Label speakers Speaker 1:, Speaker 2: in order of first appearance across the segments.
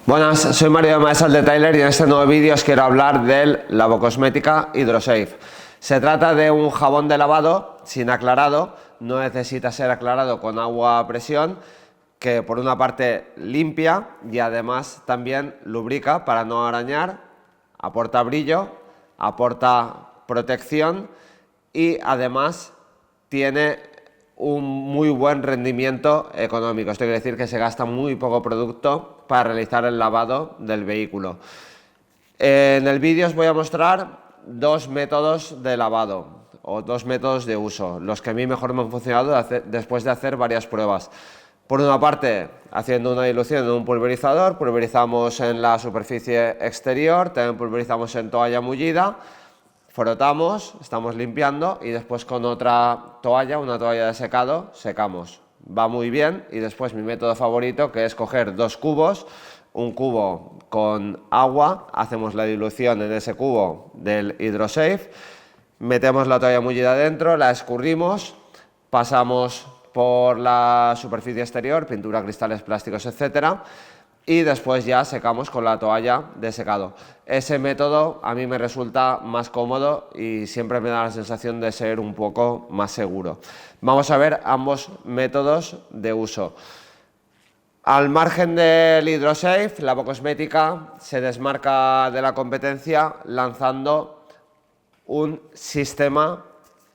Speaker 1: Buenas, soy Mario de Maestral de Tyler y en este nuevo vídeo os quiero hablar del Lavocosmética HydroSafe. Se trata de un jabón de lavado sin aclarado, no necesita ser aclarado con agua a presión, que por una parte limpia y además también lubrica para no arañar, aporta brillo, aporta protección y además tiene un muy buen rendimiento económico. Esto quiere decir que se gasta muy poco producto para realizar el lavado del vehículo. En el vídeo os voy a mostrar dos métodos de lavado o dos métodos de uso, los que a mí mejor me han funcionado después de hacer varias pruebas. Por una parte, haciendo una dilución en un pulverizador, pulverizamos en la superficie exterior, también pulverizamos en toalla mullida, frotamos, estamos limpiando y después con otra toalla, una toalla de secado, secamos. Va muy bien. Y después mi método favorito, que es coger dos cubos, un cubo con agua, hacemos la dilución en ese cubo del HydroSafe, metemos la toalla mullida dentro, la escurrimos, pasamos por la superficie exterior, pintura, cristales, plásticos, etcétera, y después ya secamos con la toalla de secado. Ese método a mí me resulta más cómodo y siempre me da la sensación de ser un poco más seguro. Vamos a ver ambos métodos de uso. Al margen del HydroSafe, Lavocosmética se desmarca de la competencia lanzando un sistema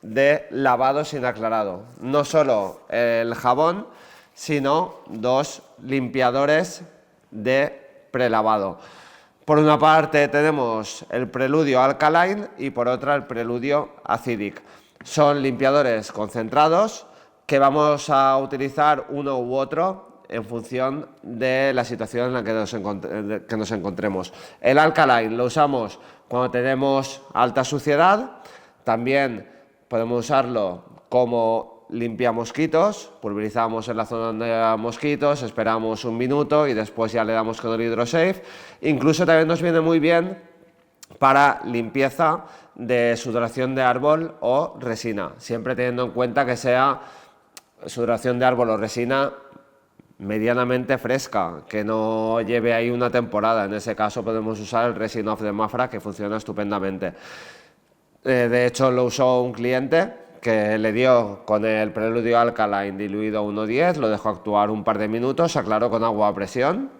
Speaker 1: de lavado sin aclarado. No solo el jabón, sino dos limpiadores de prelavado. Por una parte tenemos el Preludio Alkaline y por otra el Preludio Acidic. Son limpiadores concentrados que vamos a utilizar uno u otro en función de la situación en la que nos encontremos. El Alkaline lo usamos cuando tenemos alta suciedad, también podemos usarlo como limpia mosquitos, pulverizamos en la zona de mosquitos, esperamos un minuto y después ya le damos con el HydroSafe. Incluso también nos viene muy bien para limpieza de sudoración de árbol o resina, siempre teniendo en cuenta que sea sudoración de árbol o resina medianamente fresca, que no lleve ahí una temporada. En ese caso podemos usar el Resin Off de Mafra, que funciona estupendamente. De hecho lo usó un cliente que le dio con el Preludio Alkaline diluido a 1,10, lo dejó actuar un par de minutos, aclaró con agua a presión.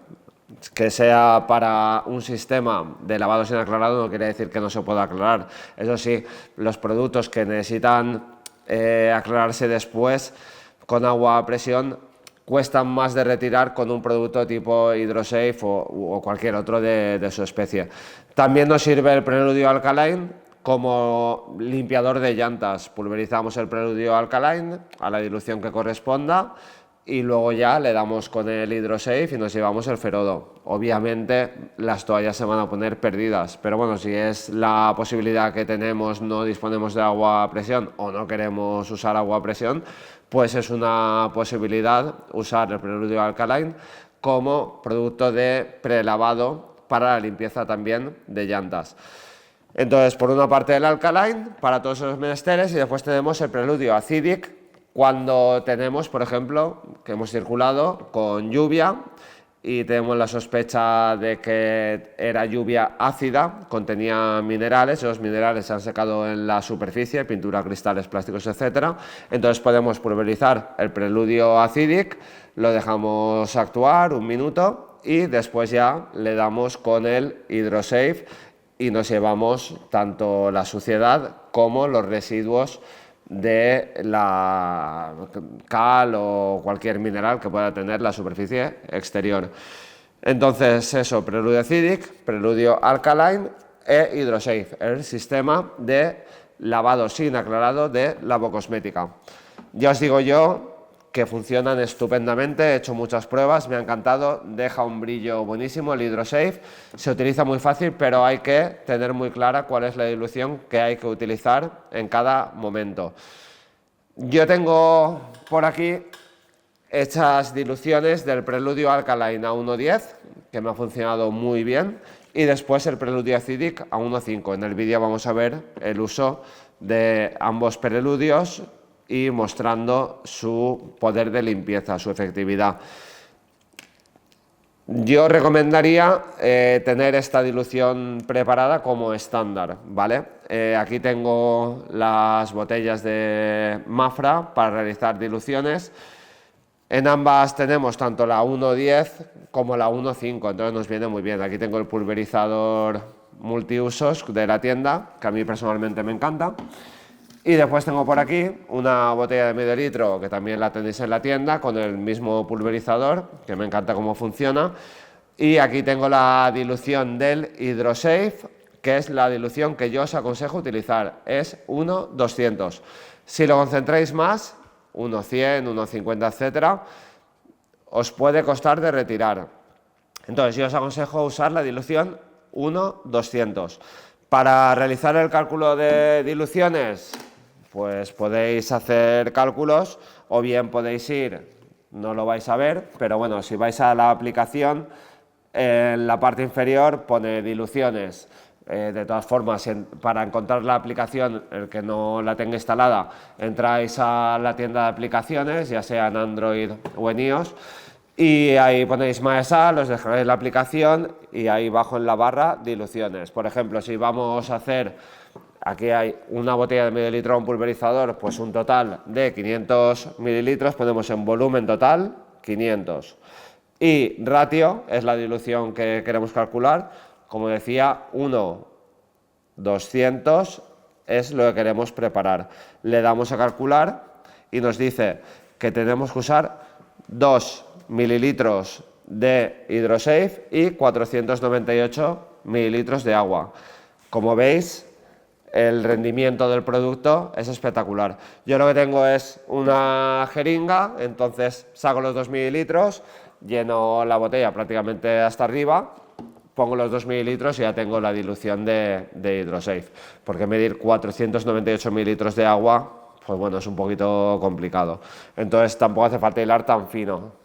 Speaker 1: Que sea para un sistema de lavado sin aclarado no quiere decir que no se pueda aclarar. Eso sí, los productos que necesitan aclararse después con agua a presión cuestan más de retirar con un producto tipo HydroSafe o cualquier otro de su especie. También nos sirve el Preludio Alkaline como limpiador de llantas. Pulverizamos el Preludio Alkaline a la dilución que corresponda y luego ya le damos con el HydroSafe y nos llevamos el Ferodo. Obviamente las toallas se van a poner perdidas, pero bueno, si es la posibilidad que tenemos, no disponemos de agua a presión o no queremos usar agua a presión, pues es una posibilidad usar el Preludio Alkaline como producto de prelavado para la limpieza también de llantas. Entonces, por una parte el Alkaline para todos los menesteres y después tenemos el Preludio Acidic cuando tenemos, por ejemplo, que hemos circulado con lluvia y tenemos la sospecha de que era lluvia ácida, contenía minerales, y los minerales se han secado en la superficie, pintura, cristales, plásticos, etcétera. Entonces podemos pulverizar el Preludio Acidic, lo dejamos actuar un minuto y después ya le damos con el HydroSafe y nos llevamos tanto la suciedad como los residuos de la cal o cualquier mineral que pueda tener la superficie exterior. Entonces eso, Preludio Acidic, Preludio Alkaline e HydroSafe, el sistema de lavado sin aclarado de Lavocosmética. Ya os digo yo que funcionan estupendamente, he hecho muchas pruebas, me ha encantado, deja un brillo buenísimo el HydroSafe, se utiliza muy fácil, pero hay que tener muy clara cuál es la dilución que hay que utilizar en cada momento. Yo tengo por aquí hechas diluciones del Preludio Alkaline a 1,10, que me ha funcionado muy bien, y después el Preludio Acidic a 1,5. En el vídeo vamos a ver el uso de ambos preludios y mostrando su poder de limpieza, su efectividad. Yo recomendaría tener esta dilución preparada como estándar, ¿vale? Aquí tengo las botellas de Mafra para realizar diluciones. En ambas tenemos tanto la 1.10 como la 1.5, entonces nos viene muy bien. Aquí tengo el pulverizador multiusos de la tienda, que a mí personalmente me encanta. Y después tengo por aquí una botella de medio litro, que también la tenéis en la tienda, con el mismo pulverizador, que me encanta cómo funciona. Y aquí tengo la dilución del HydroSafe, que es la dilución que yo os aconsejo utilizar. Es 1.200. Si lo concentráis más, 1.100, 1.50, etcétera, os puede costar de retirar. Entonces yo os aconsejo usar la dilución 1.200. Para realizar el cálculo de diluciones, pues podéis hacer cálculos o bien podéis ir, no lo vais a ver, pero bueno, si vais a la aplicación, en la parte inferior pone diluciones. De todas formas, para encontrar la aplicación, el que no la tenga instalada, entráis a la tienda de aplicaciones, ya sea en Android o en iOS, y ahí ponéis MySal, os dejaréis la aplicación y ahí bajo en la barra diluciones. Por ejemplo, si vamos a hacer, aquí hay una botella de medio litro, un pulverizador, pues un total de 500 mililitros, ponemos en volumen total 500. Y ratio es la dilución que queremos calcular, como decía, 1.200 es lo que queremos preparar. Le damos a calcular y nos dice que tenemos que usar 2 mililitros de HydroSafe y 498 mililitros de agua. Como veis, el rendimiento del producto es espectacular. Yo lo que tengo es una jeringa, entonces saco los 2 mililitros, lleno la botella prácticamente hasta arriba, pongo los 2 mililitros y ya tengo la dilución de HydroSafe. Porque medir 498 mililitros de agua, pues bueno, es un poquito complicado. Entonces tampoco hace falta hilar tan fino.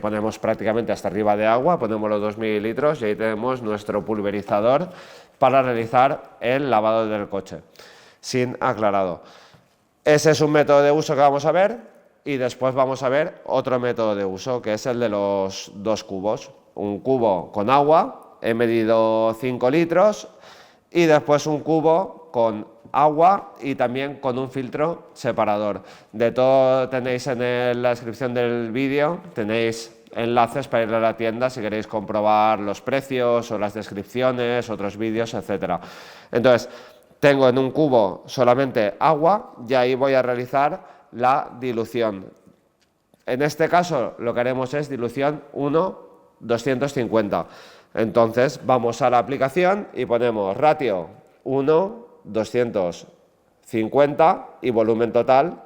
Speaker 1: Ponemos prácticamente hasta arriba de agua, ponemos los 2 mililitros y ahí tenemos nuestro pulverizador para realizar el lavado del coche, sin aclarado. Ese es un método de uso que vamos a ver y después vamos a ver otro método de uso, que es el de los 2 cubos. Un cubo con agua, he medido 5 litros y después un cubo con agua y también con un filtro separador. De todo tenéis en la descripción del vídeo, tenéis enlaces para ir a la tienda si queréis comprobar los precios o las descripciones, otros vídeos, etcétera. Entonces, tengo en un cubo solamente agua y ahí voy a realizar la dilución. En este caso lo que haremos es dilución 1.250. Entonces vamos a la aplicación y ponemos ratio 1.250 y volumen total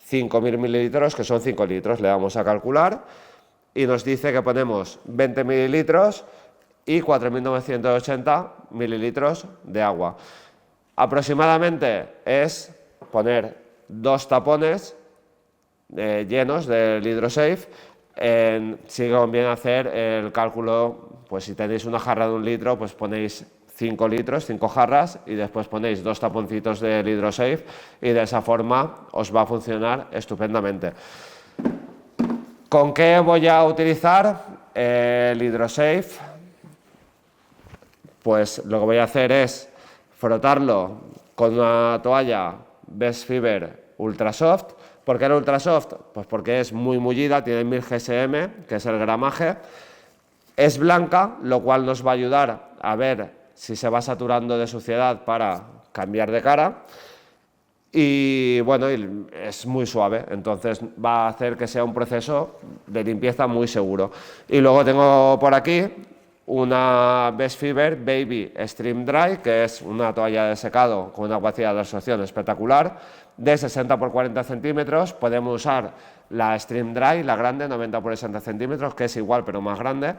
Speaker 1: 5.000 mililitros, que son 5 litros. Le damos a calcular y nos dice que ponemos 20 mililitros y 4.980 mililitros de agua. Aproximadamente es poner 2 tapones llenos del HydroSafe. Si conviene hacer el cálculo, pues si tenéis una jarra de 1 litro, pues ponéis 5 litros, 5 jarras y después ponéis 2 taponcitos del HydroSafe y de esa forma os va a funcionar estupendamente. ¿Con qué voy a utilizar el HydroSafe? Pues lo que voy a hacer es frotarlo con una toalla Best Fiber Ultra Soft. ¿Por qué el Ultra Soft? Pues porque es muy mullida, tiene 1000 GSM, que es el gramaje. Es blanca, lo cual nos va a ayudar a ver si se va saturando de suciedad para cambiar de cara. Y bueno, es muy suave, entonces va a hacer que sea un proceso de limpieza muy seguro. Y luego tengo por aquí una Best Fiber Baby Stream Dry, que es una toalla de secado con una capacidad de absorción espectacular, de 60 por 40 centímetros. Podemos usar la Stream Dry, la grande, 90 por 60 centímetros, que es igual pero más grande,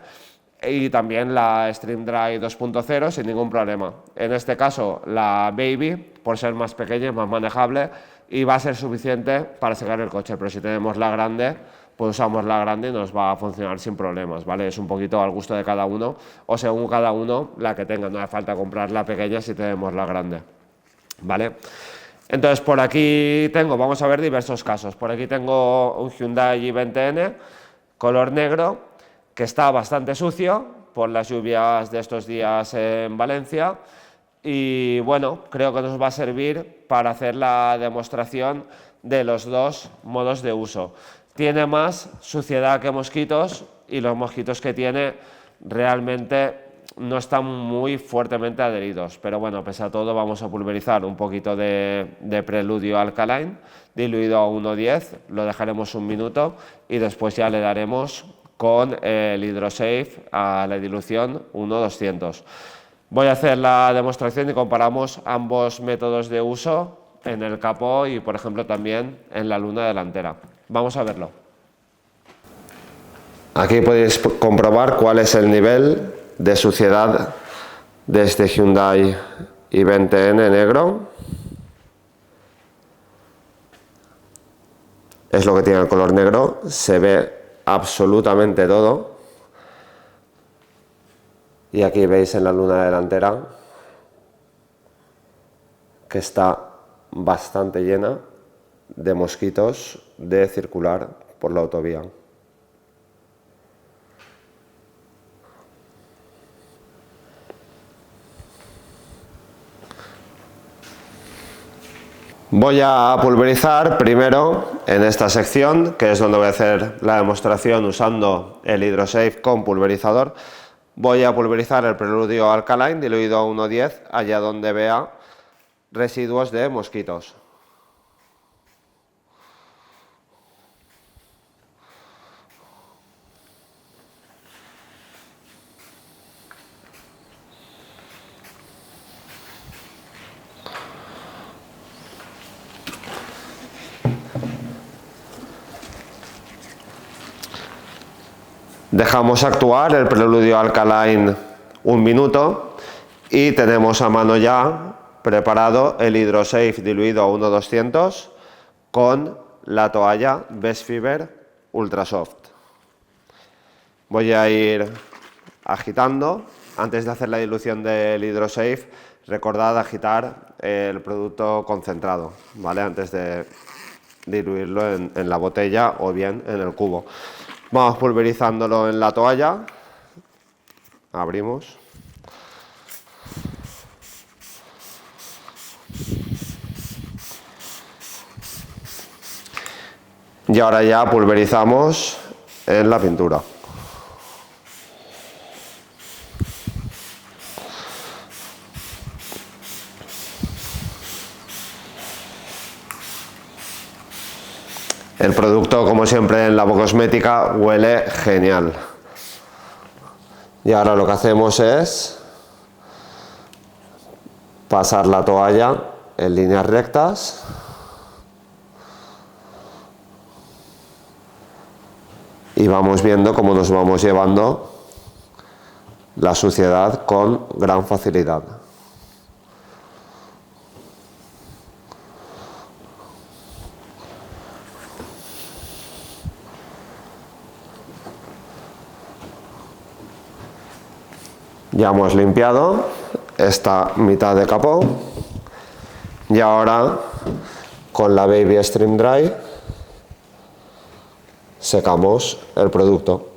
Speaker 1: y también la Stream Dry 2.0 sin ningún problema. En este caso la Baby, por ser más pequeña, es más manejable y va a ser suficiente para secar el coche, pero si tenemos la grande, pues usamos la grande y nos va a funcionar sin problemas, ¿vale? Es un poquito al gusto de cada uno o según cada uno la que tenga, no hace falta comprar la pequeña si tenemos la grande, ¿vale? Entonces por aquí vamos a ver diversos casos. Por aquí tengo un Hyundai i20N color negro que está bastante sucio por las lluvias de estos días en Valencia. Y bueno, creo que nos va a servir para hacer la demostración de los dos modos de uso. Tiene más suciedad que mosquitos y los mosquitos que tiene realmente no están muy fuertemente adheridos, pero bueno, pese a todo vamos a pulverizar un poquito de Preludio Alkaline diluido a 1,10, lo dejaremos un minuto y después ya le daremos con el Hydrosafe a la dilución 1,200. Voy a hacer la demostración y comparamos ambos métodos de uso en el capó y, por ejemplo, también en la luna delantera. Vamos a verlo. Aquí podéis comprobar cuál es el nivel de suciedad de este Hyundai i20N negro. Es lo que tiene el color negro, se ve absolutamente todo. Y aquí veis en la luna delantera que está bastante llena de mosquitos de circular por la autovía. Voy a pulverizar primero en esta sección, que es donde voy a hacer la demostración usando el Hydrosafe con pulverizador. Voy a pulverizar el Preludio Alkaline diluido a 1,10 allá donde vea residuos de mosquitos. Dejamos actuar el Preludio Alkaline un minuto y tenemos a mano ya preparado el Hydrosafe diluido a 1,200 con la toalla Best Fiber Ultra Soft. Voy a ir agitando. Antes de hacer la dilución del Hydrosafe, recordad agitar el producto concentrado, ¿vale? Antes de diluirlo en la botella o bien en el cubo. Vamos pulverizándolo en la toalla. Abrimos. Y ahora ya pulverizamos en la pintura. El producto, como siempre en Lavocosmética, huele genial. Y ahora lo que hacemos es pasar la toalla en líneas rectas. Y vamos viendo cómo nos vamos llevando la suciedad con gran facilidad. Ya hemos limpiado esta mitad de capó y ahora con la Baby Stream Dry secamos el producto.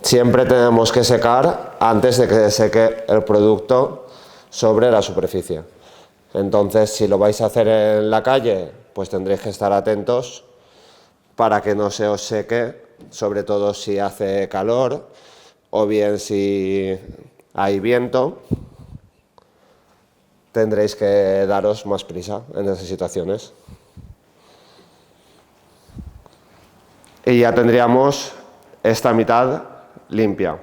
Speaker 1: Siempre tenemos que secar antes de que seque el producto sobre la superficie. Entonces, si lo vais a hacer en la calle, pues tendréis que estar atentos para que no se os seque, sobre todo si hace calor o bien si hay viento. Tendréis que daros más prisa en esas situaciones. Y ya tendríamos esta mitad limpia.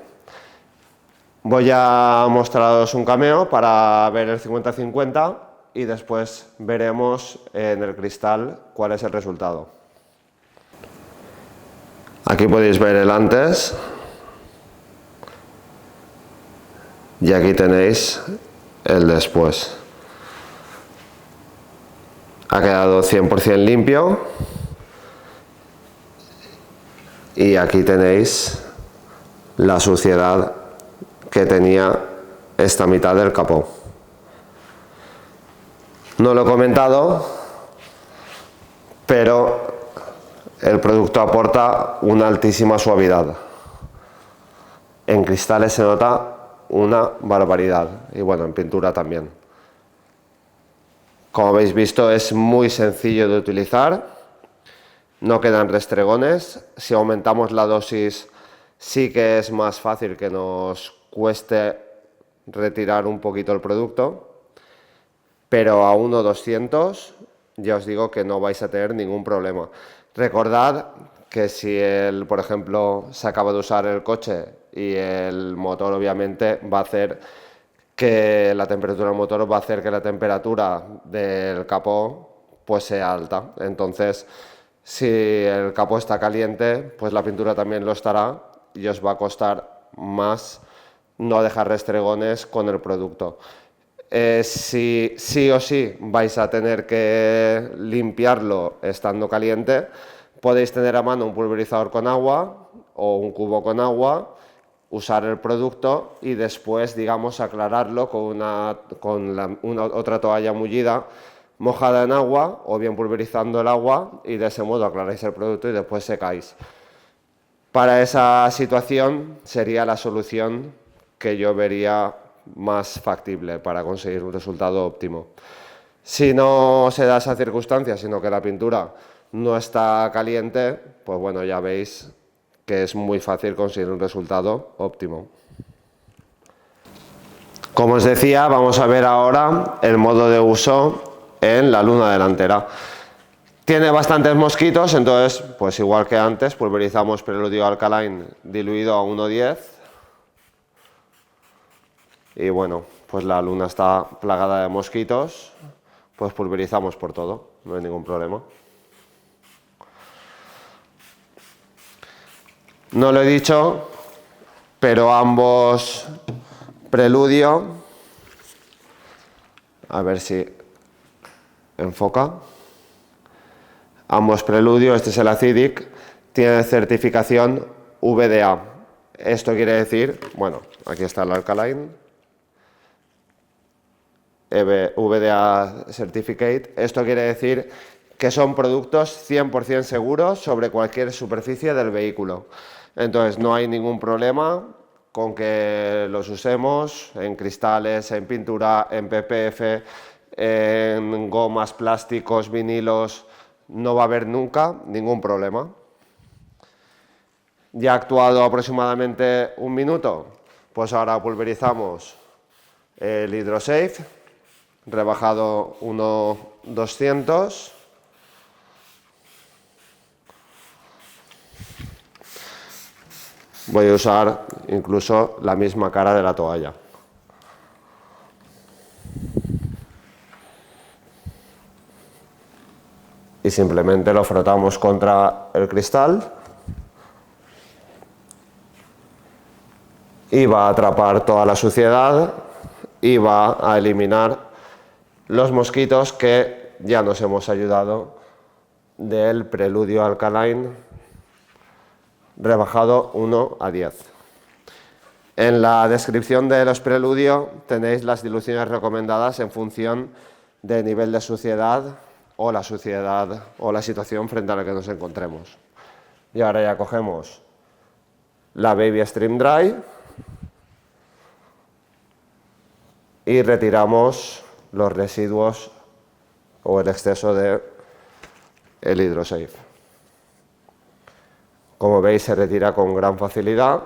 Speaker 1: Voy a mostraros un cameo para ver el 50-50 y después veremos en el cristal cuál es el resultado. Aquí podéis ver el antes y aquí tenéis el después. Ha quedado 100% limpio y aquí tenéis la suciedad que tenía esta mitad del capó. No lo he comentado, pero el producto aporta una altísima suavidad. En cristales se nota una barbaridad y bueno, en pintura también. Como habéis visto, es muy sencillo de utilizar, no quedan restregones. Si aumentamos la dosis sí que es más fácil que nos cueste retirar un poquito el producto, pero a 1,200 ya os digo que no vais a tener ningún problema. Recordad que si por ejemplo, se acaba de usar el coche y el motor obviamente va a hacer que la temperatura del motor va a hacer que la temperatura del capó pues sea alta. Entonces, si el capó está caliente, pues la pintura también lo estará y os va a costar más no dejar restregones con el producto. Si sí o sí vais a tener que limpiarlo estando caliente, podéis tener a mano un pulverizador con agua o un cubo con agua, usar el producto y después, digamos, aclararlo con otra toalla mullida mojada en agua o bien pulverizando el agua y de ese modo aclaráis el producto y después secáis. Para esa situación sería la solución que yo vería más factible para conseguir un resultado óptimo. Si no se da esa circunstancia, sino que la pintura no está caliente, pues bueno, ya veis que es muy fácil conseguir un resultado óptimo. Como os decía, vamos a ver ahora el modo de uso en la luna delantera. Tiene bastantes mosquitos, entonces, pues igual que antes, pulverizamos Preludio Alkaline diluido a 1,10. Y bueno, pues la luna está plagada de mosquitos, pues pulverizamos por todo, no hay ningún problema. No lo he dicho, pero ambos Preludio, a ver si enfoca, ambos Preludio, este es el Acidic, tiene certificación VDA. Esto quiere decir, bueno, aquí está el Alkaline, VDA Certificate, esto quiere decir que son productos 100% seguros sobre cualquier superficie del vehículo. Entonces no hay ningún problema con que los usemos en cristales, en pintura, en PPF, en gomas, plásticos, vinilos, no va a haber nunca ningún problema. Ya ha actuado aproximadamente 1 minuto, pues ahora pulverizamos el Hydrosafe, rebajado 1,200. Voy a usar incluso la misma cara de la toalla. Y simplemente lo frotamos contra el cristal y va a atrapar toda la suciedad y va a eliminar los mosquitos que ya nos hemos ayudado del Preludio Alkaline rebajado 1:10. En la descripción de los Preludio tenéis las diluciones recomendadas en función del nivel de suciedad o la situación frente a la que nos encontremos. Y ahora ya cogemos la Baby Stream Dry y retiramos los residuos o el exceso de el Hydrosafe. Como veis, se retira con gran facilidad.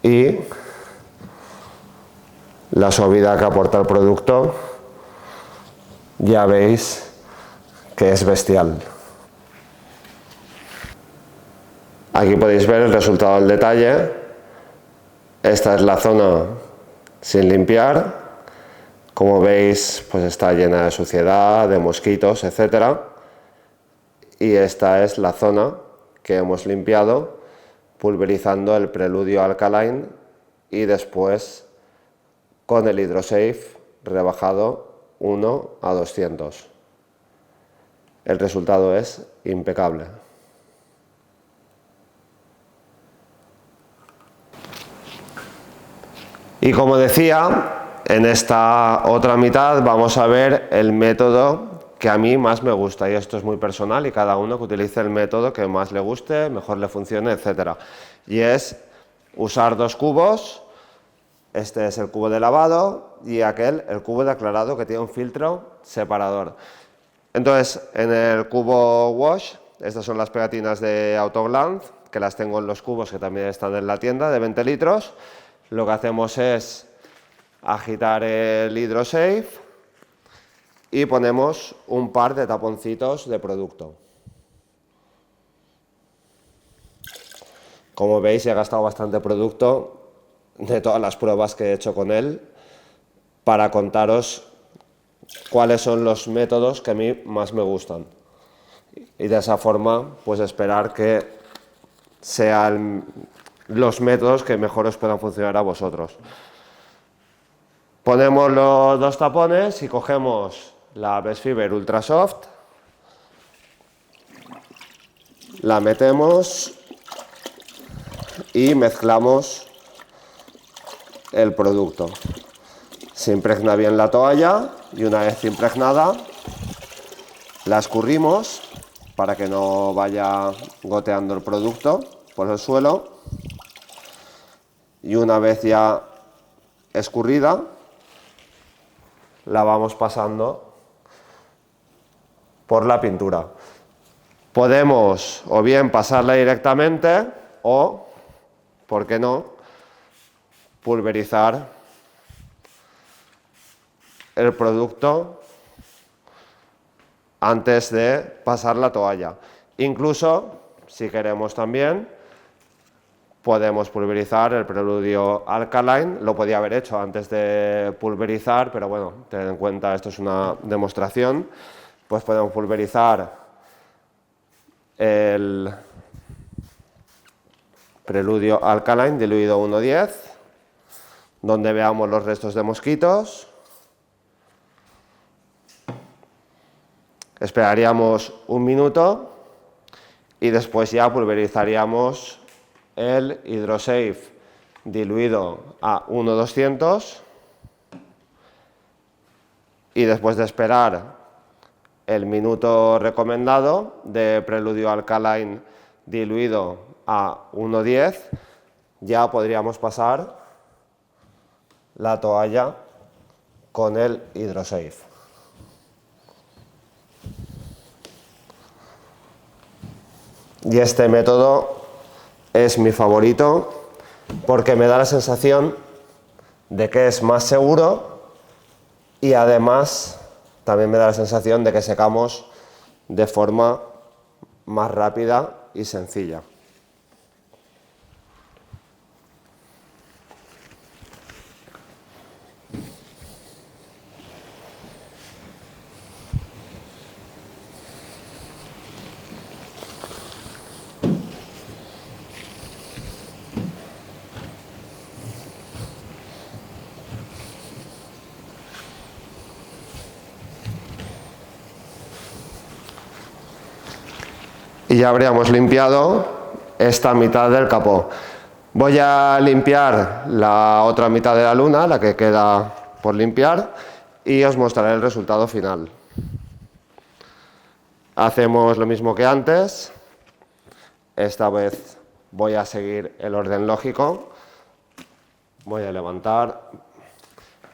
Speaker 1: Y la suavidad que aporta el producto, ya veis que es bestial. Aquí podéis ver el resultado al detalle. Esta es la zona sin limpiar. Como veis, pues está llena de suciedad, de mosquitos, etc. Y esta es la zona que hemos limpiado pulverizando el Preludio Alkaline y después con el Hydrosafe rebajado 1:200. El resultado es impecable. Y como decía, en esta otra mitad vamos a ver el método que a mí más me gusta, y esto es muy personal y cada uno que utilice el método que más le guste, mejor le funcione, etc. Y es usar dos cubos. Este es el cubo de lavado y aquel el cubo de aclarado, que tiene un filtro separador. Entonces, en el cubo wash, estas son las pegatinas de Autoglance, que las tengo en los cubos que también están en la tienda, de 20 litros. Lo que hacemos es agitar el HydroSafe y ponemos un par de taponcitos de producto. Como veis, he gastado bastante producto de todas las pruebas que he hecho con él para contaros cuáles son los métodos que a mí más me gustan. Y de esa forma, pues esperar que sean los métodos que mejor os puedan funcionar a vosotros. Ponemos los dos tapones y cogemos la Best Fiber Ultra Soft, la metemos y mezclamos el producto. Se impregna bien la toalla y una vez impregnada la escurrimos para que no vaya goteando el producto por el suelo, y una vez ya escurrida la vamos pasando por la pintura. Podemos o bien pasarla directamente o, ¿por qué no?, pulverizar el producto antes de pasar la toalla. Incluso, si queremos también, podemos pulverizar el Preludio Alkaline. Lo podía haber hecho antes de pulverizar, pero bueno, ten en cuenta, esto es una demostración. Pues podemos pulverizar el Preludio Alkaline diluido 1,10, donde veamos los restos de mosquitos. Esperaríamos un minuto y después ya pulverizaríamos el HydroSafe diluido a 1,200, y después de esperar el minuto recomendado de Preludio Alkaline diluido a 1,10, ya podríamos pasar la toalla con el HydroSafe. Y este método es mi favorito porque me da la sensación de que es más seguro y además también me da la sensación de que secamos de forma más rápida y sencilla. Y ya habríamos limpiado esta mitad del capó. Voy a limpiar la otra mitad de la luna, la que queda por limpiar, y os mostraré el resultado final. Hacemos lo mismo que antes. Esta vez voy a seguir el orden lógico. Voy a levantar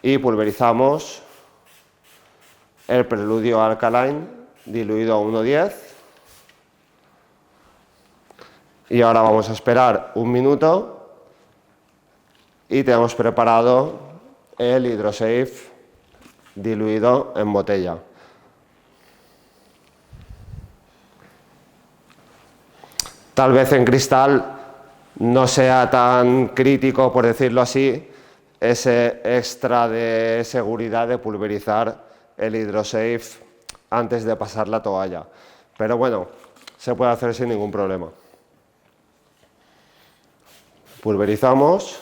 Speaker 1: y pulverizamos el Preludio Alkaline diluido a 1,10. Y ahora vamos a esperar un minuto y tenemos preparado el HydroSafe diluido en botella. Tal vez en cristal no sea tan crítico, por decirlo así, ese extra de seguridad de pulverizar el HydroSafe antes de pasar la toalla. Pero bueno, se puede hacer sin ningún problema. Pulverizamos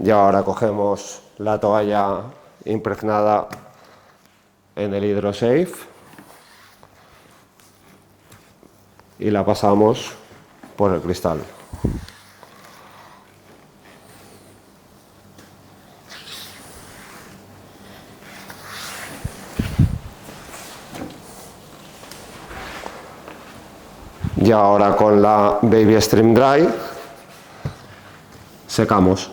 Speaker 1: y ahora cogemos la toalla impregnada en el HydroSafe y la pasamos por el cristal. Y ahora con la Baby Stream Dry secamos.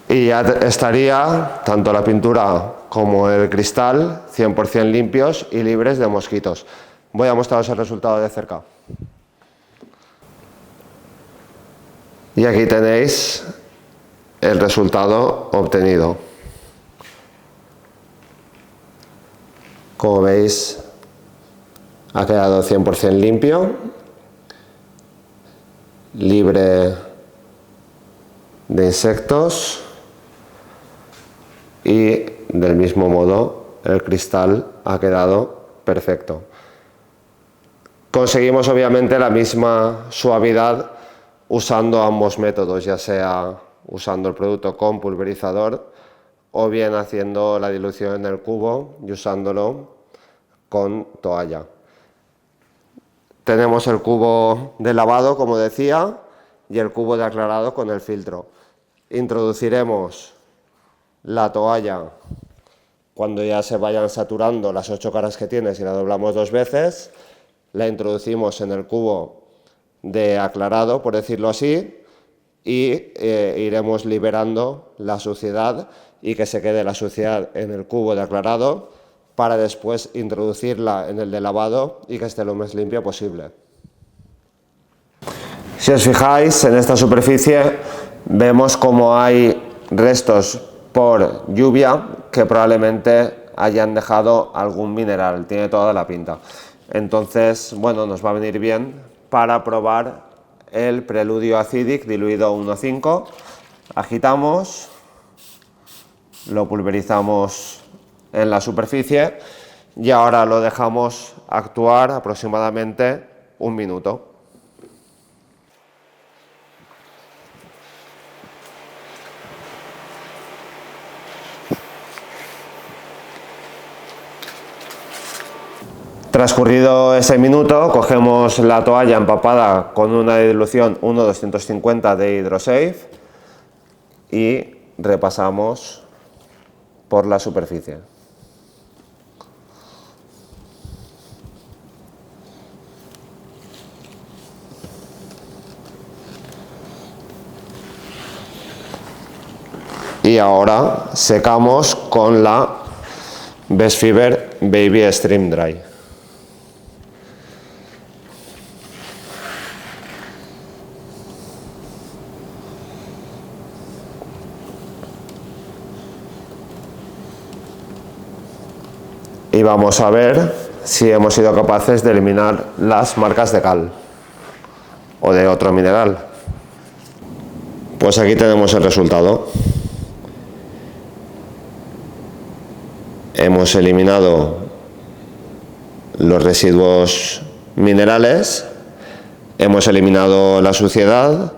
Speaker 1: Y ya estaría tanto la pintura como el cristal 100% limpios y libres de mosquitos. Voy a mostraros el resultado de cerca. Y aquí tenéis el resultado obtenido. Como veis, ha quedado 100% limpio, libre de insectos. Y del mismo modo el cristal ha quedado perfecto. Conseguimos obviamente la misma suavidad usando ambos métodos, ya sea usando el producto con pulverizador o bien haciendo la dilución en el cubo y usándolo con toalla. Tenemos el cubo de lavado, como decía, y el cubo de aclarado con el filtro. Introduciremos la toalla cuando ya se vayan saturando las 8 caras que tiene. Si la doblamos 2 veces, la introducimos en el cubo de aclarado, por decirlo así, y iremos liberando la suciedad y que se quede la suciedad en el cubo de aclarado para después introducirla en el de lavado y que esté lo más limpio posible. Si os fijáis en esta superficie, vemos como hay restos por lluvia que probablemente hayan dejado algún mineral, tiene toda la pinta. Entonces, bueno, nos va a venir bien para probar el Preludio Acidic diluido 1,5. Agitamos, lo pulverizamos en la superficie y ahora lo dejamos actuar aproximadamente 1 minuto. Transcurrido ese minuto, cogemos la toalla empapada con una dilución 1,250 de Hydrosafe y repasamos por la superficie. Y ahora secamos con la Best Fiber Baby Stream Dry. Y vamos a ver si hemos sido capaces de eliminar las marcas de cal o de otro mineral. Pues aquí tenemos el resultado. Hemos eliminado los residuos minerales, hemos eliminado la suciedad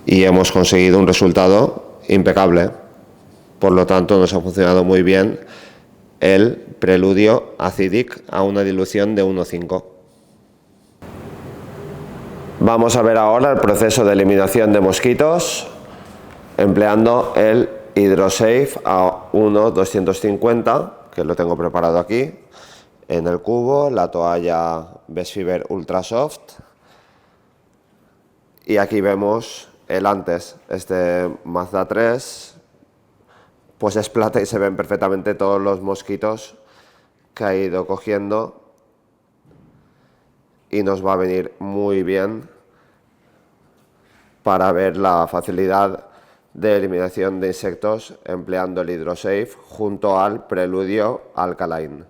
Speaker 1: y hemos conseguido un resultado impecable. Por lo tanto, nos ha funcionado muy bien el Preludio Acidic a una dilución de 1,5. Vamos a ver ahora el proceso de eliminación de mosquitos empleando el Hydrosafe a 1,250, que lo tengo preparado aquí, en el cubo, la toalla Best Fiber Ultra Soft. Y aquí vemos el antes, este Mazda 3, pues es plata y se ven perfectamente todos los mosquitos que ha ido cogiendo y nos va a venir muy bien para ver la facilidad de eliminación de insectos empleando el Hydrosafe junto al Preludio Alkaline.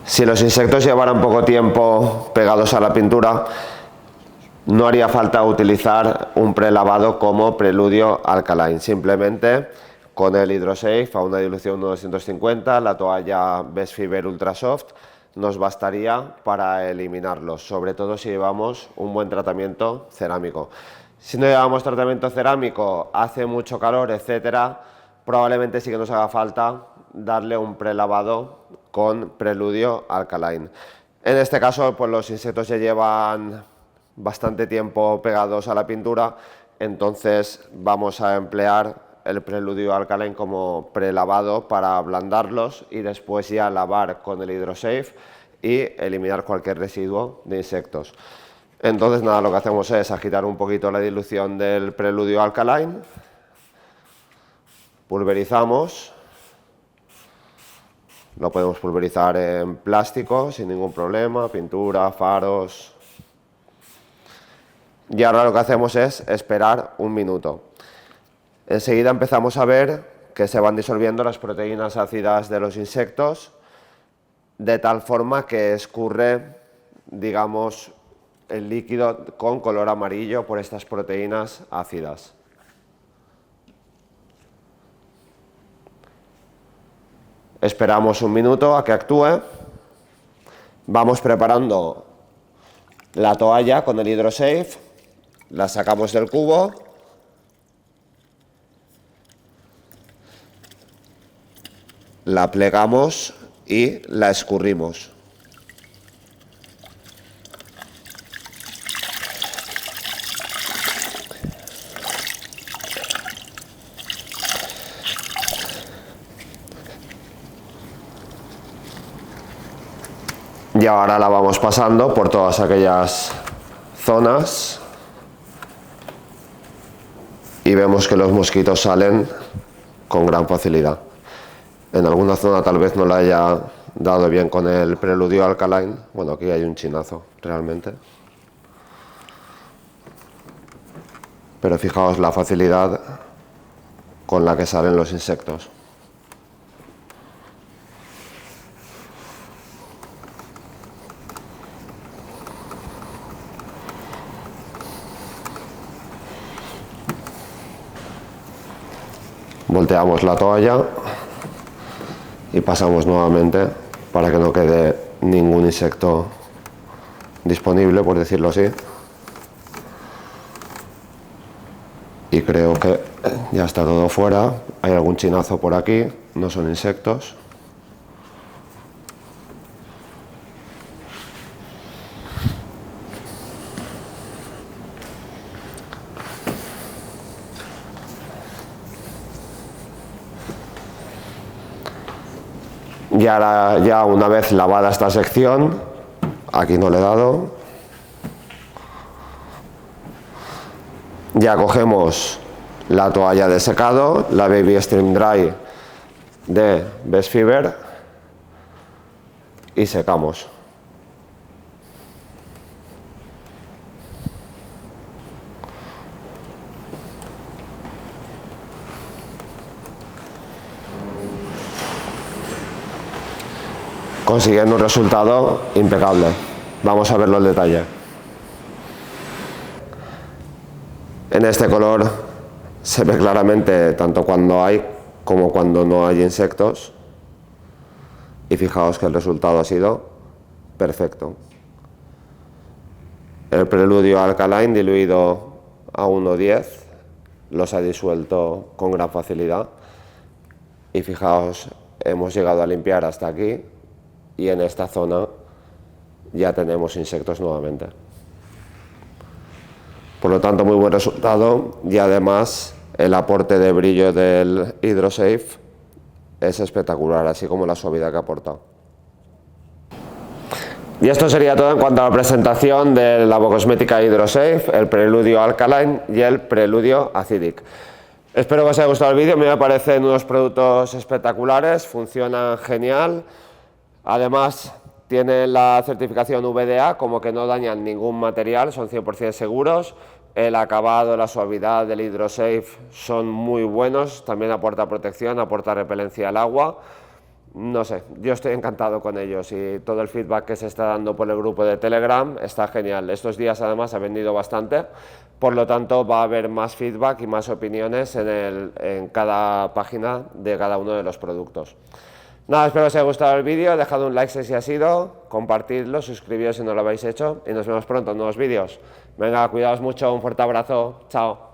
Speaker 1: Si los insectos llevaran poco tiempo pegados a la pintura, no haría falta utilizar un prelavado como Preludio Alkaline. Simplemente con el Hydrosafe a una dilución 1,250, la toalla Best Fiber Ultra Soft, nos bastaría para eliminarlos, sobre todo si llevamos un buen tratamiento cerámico. Si no llevamos tratamiento cerámico, hace mucho calor, etcétera, probablemente sí que nos haga falta darle un prelavado con Preludio Alkaline. En este caso, pues los insectos ya llevan bastante tiempo pegados a la pintura, entonces vamos a emplear el Preludio Alkaline como prelavado para ablandarlos y después ya lavar con el Hydrosafe y eliminar cualquier residuo de insectos. Entonces nada, lo que hacemos es agitar un poquito la dilución del Preludio Alkaline, pulverizamos, lo podemos pulverizar en plástico sin ningún problema, pintura, faros. Y ahora lo que hacemos es esperar un minuto. Enseguida empezamos a ver que se van disolviendo las proteínas ácidas de los insectos de tal forma que escurre, digamos, el líquido con color amarillo por estas proteínas ácidas. Esperamos un minuto a que actúe. Vamos preparando la toalla con el Hydrosafe, la sacamos del cubo. La plegamos y la escurrimos. Y ahora la vamos pasando por todas aquellas zonas y vemos que los mosquitos salen con gran facilidad. En alguna zona tal vez no la haya dado bien con el Preludio Alkaline. Bueno, aquí hay un chinazo, realmente. Pero fijaos la facilidad con la que salen los insectos. Volteamos la toalla y pasamos nuevamente para que no quede ningún insecto disponible, por decirlo así. Y creo que ya está todo fuera. Hay algún chinazo por aquí, no son insectos. Y ahora, ya una vez lavada esta sección, aquí no le he dado, ya cogemos la toalla de secado, la Baby Stream Dry de Best Fiber, y secamos. Consiguiendo un resultado impecable. Vamos a verlo en detalle. En este color se ve claramente tanto cuando hay como cuando no hay insectos. Y fijaos que el resultado ha sido perfecto. El Preludio Alkaline diluido a 1,10 los ha disuelto con gran facilidad. Y fijaos, hemos llegado a limpiar hasta aquí. Y en esta zona ya tenemos insectos nuevamente. Por lo tanto, muy buen resultado y además el aporte de brillo del Hydrosafe es espectacular, así como la suavidad que aporta. Y esto sería todo en cuanto a la presentación de la Lavocosmética Hydrosafe, el Preludio Alkaline y el Preludio Acidic. Espero que os haya gustado el vídeo, me parecen unos productos espectaculares, funcionan genial. Además, tienen la certificación VDA, como que no dañan ningún material, son 100% seguros. El acabado, la suavidad del Hydrosafe son muy buenos, también aporta protección, aporta repelencia al agua. No sé, yo estoy encantado con ellos y todo el feedback que se está dando por el grupo de Telegram está genial. Estos días además ha vendido bastante, por lo tanto va a haber más feedback y más opiniones en cada página de cada uno de los productos. Nada, espero que os haya gustado el vídeo, dejad un like si así ha sido, compartidlo, suscribíos si no lo habéis hecho y nos vemos pronto en nuevos vídeos. Venga, cuidaos mucho, un fuerte abrazo, chao.